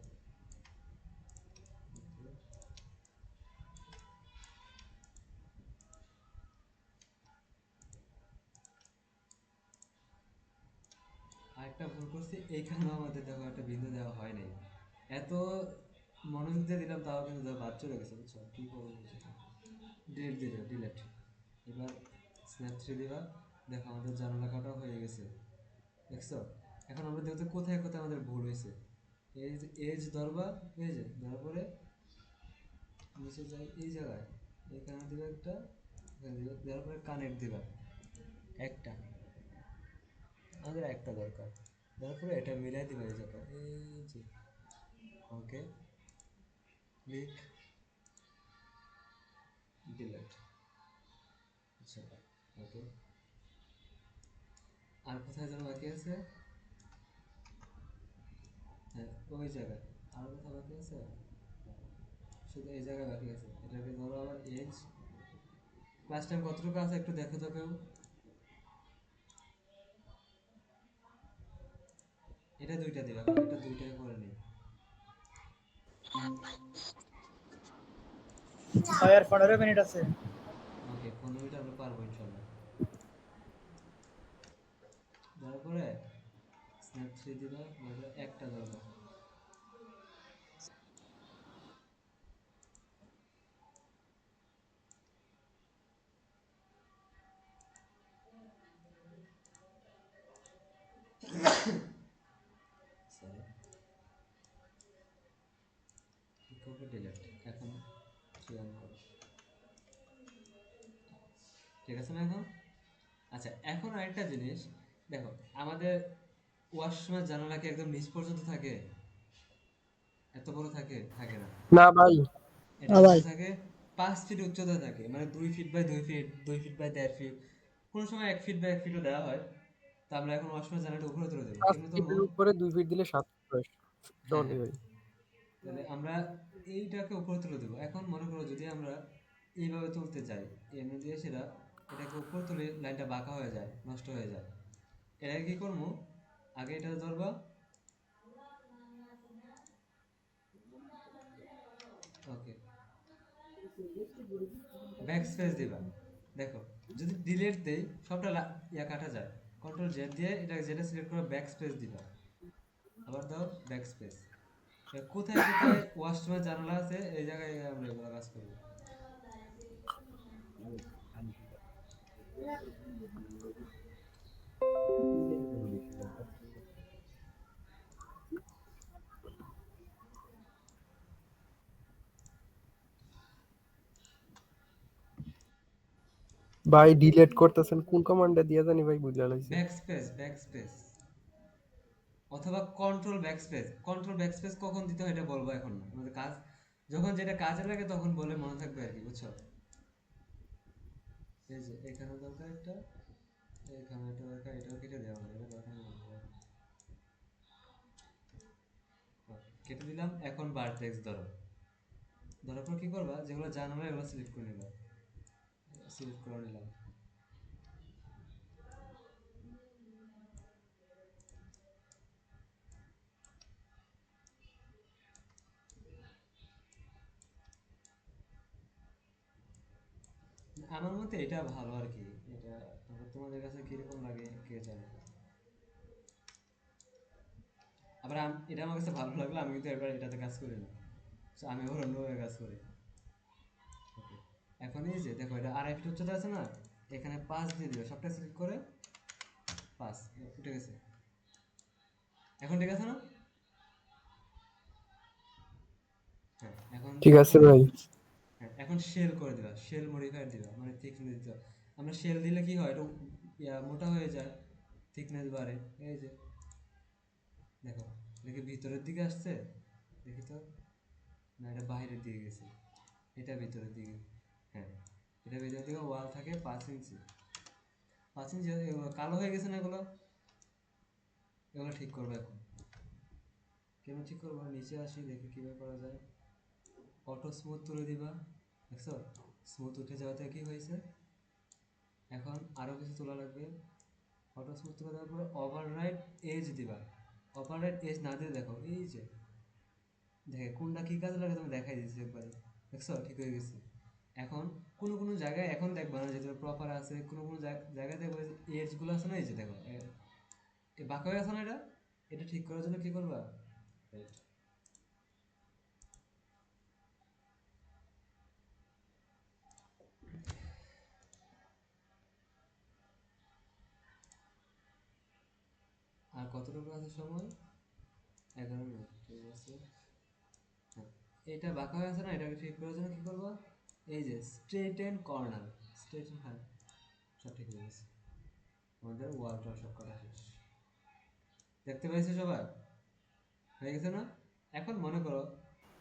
আরেকটা ভুল করছি, এইখানেও আমাদের দেখো একটা বিন্দু দেওয়া হয় নাই, এত মনোযোগ দিয়ে দিলাম তাও কিন্তু দেখো বাদ চলে গেছে, বুঝছো? কি করবো ডিলেট দিয়ে দেবো, ডিলেট। এবার স্ন্যাপ 3 দিবা, দেখো আমাদের জানালা কাটাও হয়ে গেছে, দেখছো? এখন আমরা দেখতে কোথায় কোথায় আমাদের ভুল হয়েছে, এই যে এজ ধরবা, এই যে ধরার পরে নিচে যাই, এই জায়গায় এখানে দিবা একটা, এখানে দিবা, দেওয়ার পরে কানেক্ট দিবা একটা, আমাদের একটা দরকার, তারপরে এটা মিলাই দিবা এই জায়গায়, এই যে ওকে, ক্লিক, ডিলিট। আচ্ছা, ওকে। আর কোথায় যেন বাকি আছে? হ্যাঁ, ওই জায়গায়। আর কোথাও বাকি আছে? শুধু এই জায়গায় বাকি আছে। এটাকে ধরো আবার এজ। ক্লাস টাইম কতটুকু আছে একটু দেখো তো কেউ। এটা দুইটা দিবা, কারণ এটা দুইটাই করে নেই। ভাই আর 15 মিনিট আছে। ওকে, 15 মিনিট আমরা পারবো ইনশাল্লাহ। তারপরে স্ন্যাপ 3 দিবা, ধরো একটা দরকার। সরি, কি করবো, ডিলিট। এখন 3 অন করো, ঠিক আছে না এখন? আচ্ছা, এখন আরেকটা জিনিস দেখো, আমাদের ওয়াশরুমের জানালা কি একদম নিচ পর্যন্ত থাকে? এত বড় থাকে? থাকে না। না ভাই, এটা হ্যাঁ কত ভাই, থাকে? 5 ফিট উচ্চতা থাকে, মানে 2 feet by 2 feet, 2 feet by 1.5 feet, কোনো সময় 1 ফিট বাই 1 ফিটও দেওয়া হয়। তো আমরা এখন ওয়াশরুমের জানালাটা উপরে তুলে দেবো, 5 কেমনি তুলবো? ফিটের উপরে 2 ফিট দিলে 7 ফিট হয়। হ্যাঁ চলে হ্যাঁ, ভাই। তাহলে আমরা এইটাকে উপরে তুলে দেবো। এখন মনে করো যদি আমরা এইভাবে তুলতে চাই, এমনি দিয়ে সেটা, এটাকে উপরে তুলে লাইনটা বাঁকা হয়ে যায়, নষ্ট হয়ে যায়। এটাকে কি করবো, আগে এটা ধরবা, ওকে, ব্যাক স্পেস দিবা। দেখো, যদি ডিলিট দেই সবটা ইয়া কাটা যায়, কন্ট্রোল জেড দিয়ে এটা যেটা সিলেক্ট করে ব্যাক স্পেস দিবা, আবার দাও ব্যাক স্পেস। কোথায় কোথায় ওয়াশরুমের জানালা আছে এই জায়গায় আমরা এগুলো কাজ করবো। ভাই ডিলিট করতেছেন কোন কমান্ডে দিয়া জানি ভাই, বুঝলা লাইছে। ব্যাক স্পেস, ব্যাক স্পেস, অথবা control back space. Control back space কখন দিতে হয় এটা বলবো এখন না, আমাদের কাজ যখন যেটা কাজে লাগে তখন বলে মনে থাকবে আর কি, বুঝছো? এই যে এখানে দরকার একটা, এখানে একটা দরকার, এটাও কেটে দেওয়া হবে, এটা দরকার নেই। কেটে দিলাম। এখন ভার্টেক্স ধরো, ধরার পর কি করবা, যেগুলো জানালা এগুলো সিলেক্ট করে নিবা, সিলেক্ট করে নিলাম। আমার মতে এটা ভালো আর কি, এটা তবে তোমাদের কাছে কিরকম লাগে কে জানে। আবার এটা আমার কাছে ভালো লাগলো, আমি কিন্তু এবার এটাতে কাজ করি না। So, আমি আবার অন্যভাবে কাজ করি। Okay. এখন এই যে দেখো, এটা 2.5 ফিট উচ্চতা আছে না, এখানে 5 দিয়ে দিবে, সবটা সিলেক্ট করে 5 উঠে গেছে। এখন ঠিক আছে না? হ্যাঁ, এখন ঠিক আছে ভাই। হ্যাঁ, এখন শেল করে দিবা, শেল মডিফায়ার দিবা, মানে থিকনেস দিতে হবে। আমরা শেল দিলে কি হয়, এটা মোটা হয়ে যায়, থিকনেস বাড়ে। এই যে দেখো, দেখি ভিতরের দিকে আসছে, দেখি তো, না এটা বাইরের দিকে গেছে, এটা ভিতরের দিকে। হ্যাঁ, এটা ভিতরের দিকে ওয়াল থাকে 5 ইঞ্চি, 5 ইঞ্চি এগুলো কালো হয়ে গেছে না, এগুলো এগুলো ঠিক করবো এখন। কেন ঠিক করবো, নিচে আসি দেখি কীভাবে করা যায়। অটো স্মুথ তুলে দিবা, দেখছো স্মুথ উঠে যাওয়াতে কি হয়েছে। এখন আরো কিছু তোলা লাগবে। অটো স্মুথ তুলে দেওয়ার পরে ওভাররাইড এজ দিবা। ওভাররাইড এজ না দিয়ে দেখো এই যে দেখে কোনটা কি কাজে লাগে তুমি দেখাই দিচ্ছি একবারে, দেখছো ঠিক হয়ে গেছে। এখন কোনো কোনো জায়গায় এখন দেখবা না যেটা প্রপার আছে, কোনো কোনো জায়গায় দেখবে এজ গুলো আছে না, এই যে দেখো এই বাঁকা হয়ে আছে না, এটা ঠিক করার জন্য কি করবা, Right. আর কতটুকু আছে সময়, 11 মিনিট, ঠিক আছে। হ্যাঁ, এটা বাঁকা হয়ে আছে না, এটাকে ঠিক করার জন্য কি করবা, এই যে স্ট্রেট এন্ড কর্নার, স্ট্রেট, হ্যাঁ সব ঠিক হয়ে গেছে। আমাদের ওয়ালটা সব করা শেষ, দেখতে পাইছো সবাই, হয়ে গেছে না। এখন মনে করো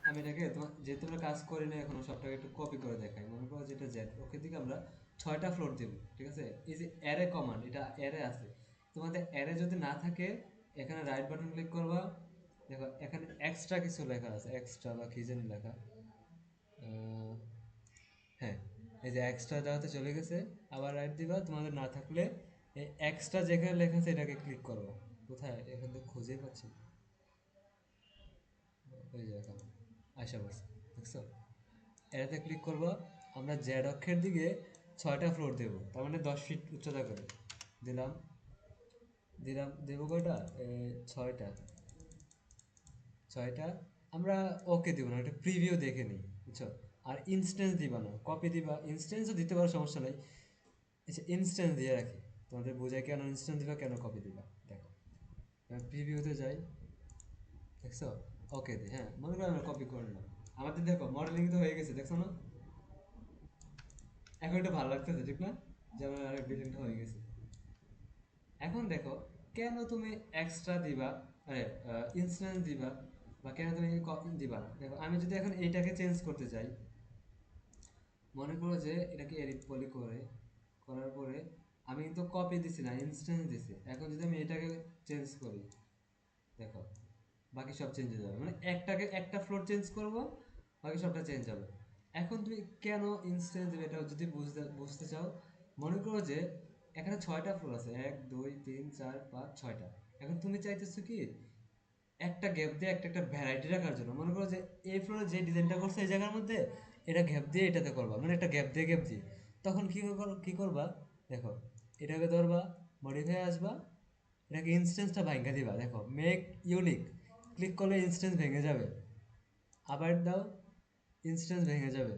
আমি এটাকে তোমার যেহেতু আমরা কাজ করি না এখনো, সবটাকে একটু কপি করে দেখাই। মনে করো যেটা জেড, ওকে দিকে আমরা 6টা ফ্লোর দেব, ঠিক আছে। এই যে অ্যারে কমান্ড, এটা অ্যারে আছে, তোমাদের অ্যারে যদি না থাকে এখানে রাইট বাটন ক্লিক করবা, দেখো এখানে এক্সট্রা কিছু লেখা আছে, এক্সট্রা বা কি জানি লেখা, হ্যাঁ এই যে এক্সট্রা দেওয়াতে চলে গেছে। আবার রাইট দিবা, তোমাদের না থাকলে এই এক্সট্রা যেখানে লেখা আছে এটাকে ক্লিক করবা। কোথায়, এখান থেকে খুঁজেই পাচ্ছি, ওই যে এখন আশা করছি, দেখছো এটাতে ক্লিক করবো। আমরা জেড অক্ষের দিকে 6টা ফ্লোর দেবো, তার মানে 10 ফিট উচ্চতা করে দিলাম, দেবো কয়টা, 6টা, 6টা। আমরা ওকে দিব না, এটা প্রিভিউ দেখে নিই, বুঝছো। আর ইনস্ট্যান্স দিবা না, কপি দিবা, ইনস্ট্যান্সও দিতে পারো সমস্যা নাই। আচ্ছা ইনস্ট্যান্স দিয়ে রাখি, তোমাদের বোঝায় কেন ইনস্ট্যান্স দিবা কেন কপি দিবা। দেখো প্রিভিউতে যাই, দেখছো ওকে দি, হ্যাঁ মনে করো আমরা কপি করে নিলাম। আমাদের দেখো মডেলিং তো হয়ে গেছে, দেখছো না, এখন এটা ভালো লাগতেছে ঠিক না, যেমন আরেক বিল্ডিংটা হয়ে গেছে। এখন দেখো কেন তুমি এক্সট্রা দিবা, আরে ইনস্ট্যান্স দিবা, বা কেন তুমি কপি দিবা না। দেখো আমি যদি এখন এইটাকে চেঞ্জ করতে চাই, মনে করো যে এটাকে এডিট পলি করার পরে আমি কিন্তু কপি দিছি না, ইনস্ট্যান্স দিছি। এখন যদি আমি এটাকে চেঞ্জ করি, দেখো বাকি সব চেঞ্জ হয়ে যাবে, মানে একটা ফ্লোর চেঞ্জ করব, বাকি সবটা চেঞ্জ হবে। এখন তুমি কেন ইনস্ট্যান্স দেবে এটা যদি বুঝতে চাও, মনে করো যে এখানে 6টা ফ্লোর আছে, 1 2 3 4 5 6টা। এখন তুমি চাইতেছো কি একটা গ্যাপ দিয়ে একটা একটা ভ্যারাইটি রাখার জন্য। মনে করো যে এই ফ্লোরে যে ডিজাইনটা করছে এই জায়গার মধ্যে এটা গ্যাপ দিয়ে এটাতে করবা, মানে একটা গ্যাপ দিয়ে তখন কি করবা, দেখো এটাকে ধরবা, মডিফাই আসবা, এটাকে ইনস্ট্যান্সটা ভাঙা দিবা, দেখো মেক ইউনিক ক্লিক করলে ইনস্ট্যান্স ভেঙে যাবে। আবার দাও, ইনস্ট্যান্স ভেঙে যাবে।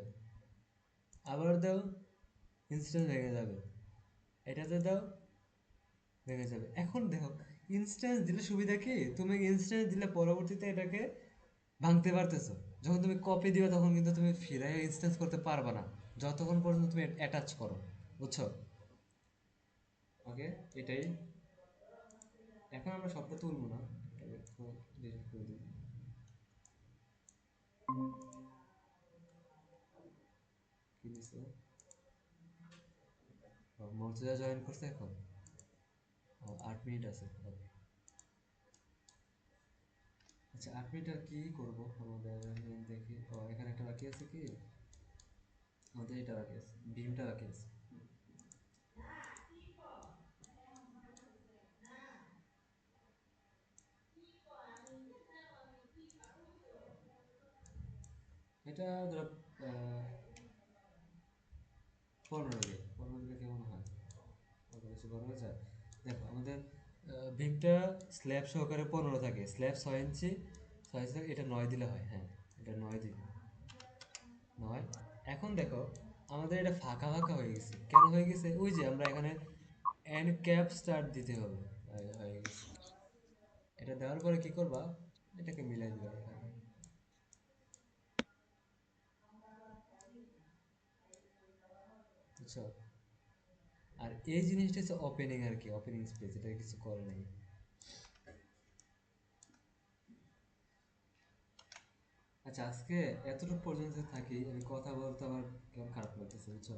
আবার দাও, ইনস্ট্যান্স ভেঙে যাবে। এটাতে দাও, ভেঙে যাবে। এখন দেখো ইনস্ট্যান্স দিলে সুবিধা কি, তুমি ইনস্ট্যান্স দিলে পরবর্তীতে এটাকে ভাঙতে পারতেছো। যখন তুমি কপি দিবে তখন কিন্তু তুমি ফিরে ইনস্ট্যান্স করতে পারবে না, যতক্ষণ পর্যন্ত তুমি অ্যাটাচ করো, বুঝছো। ওকে, এটাই। এখন আমরা সবটা তুলবো না, ডিলিট করে দিই। কি দিছে, মর্যাদা জয়েন করছে এখন, 8 মিনিট আছে। আচ্ছা 8 মিনিট আর কি করবো আমাদের, দেখি এখানে একটা বাকি আছে কি, আমাদের এটা বাকি আছে, বিমটা বাকি আছে। এটা ধরো 15 দিলে কেমন হয়, অত বেশি বড় হয়ে যায়। দেখো আমাদের বিমটা স্ল্যাব সহকারে 15 থাকে, স্ল্যাব 6 ইঞ্চি, 6 ইঞ্চি থাকে, এটা 9 দিলে হয়, হ্যাঁ এটা 9 দিলে 9। এখন দেখো আমাদের এটা ফাঁকা ফাঁকা হয়ে গেছে, কেন হয়ে গেছে, ওই যে আমরা এখানে এন্ড ক্যাপ স্টার্ট দিতে হবে, হয়ে গেছে। এটা দেওয়ার পরে কি করবা, এটাকে মিলাই দিবা এখানে, বুঝছো। আর এই জিনিসটা হচ্ছে ওপেনিং আর কি, ওপেনিং স্পেস, এটা কিছু করে নাই। আচ্ছা আজকে এতটুকু পর্যন্ত থাকি, আমি কথা বলতে আমার কেমন খারাপ লাগতেছে, বুঝছো।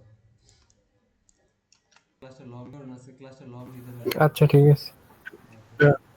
ক্লাসটা লং করুন, আজকে ক্লাসটা লং নিতে পারি। আচ্ছা ঠিক আছে। Okay.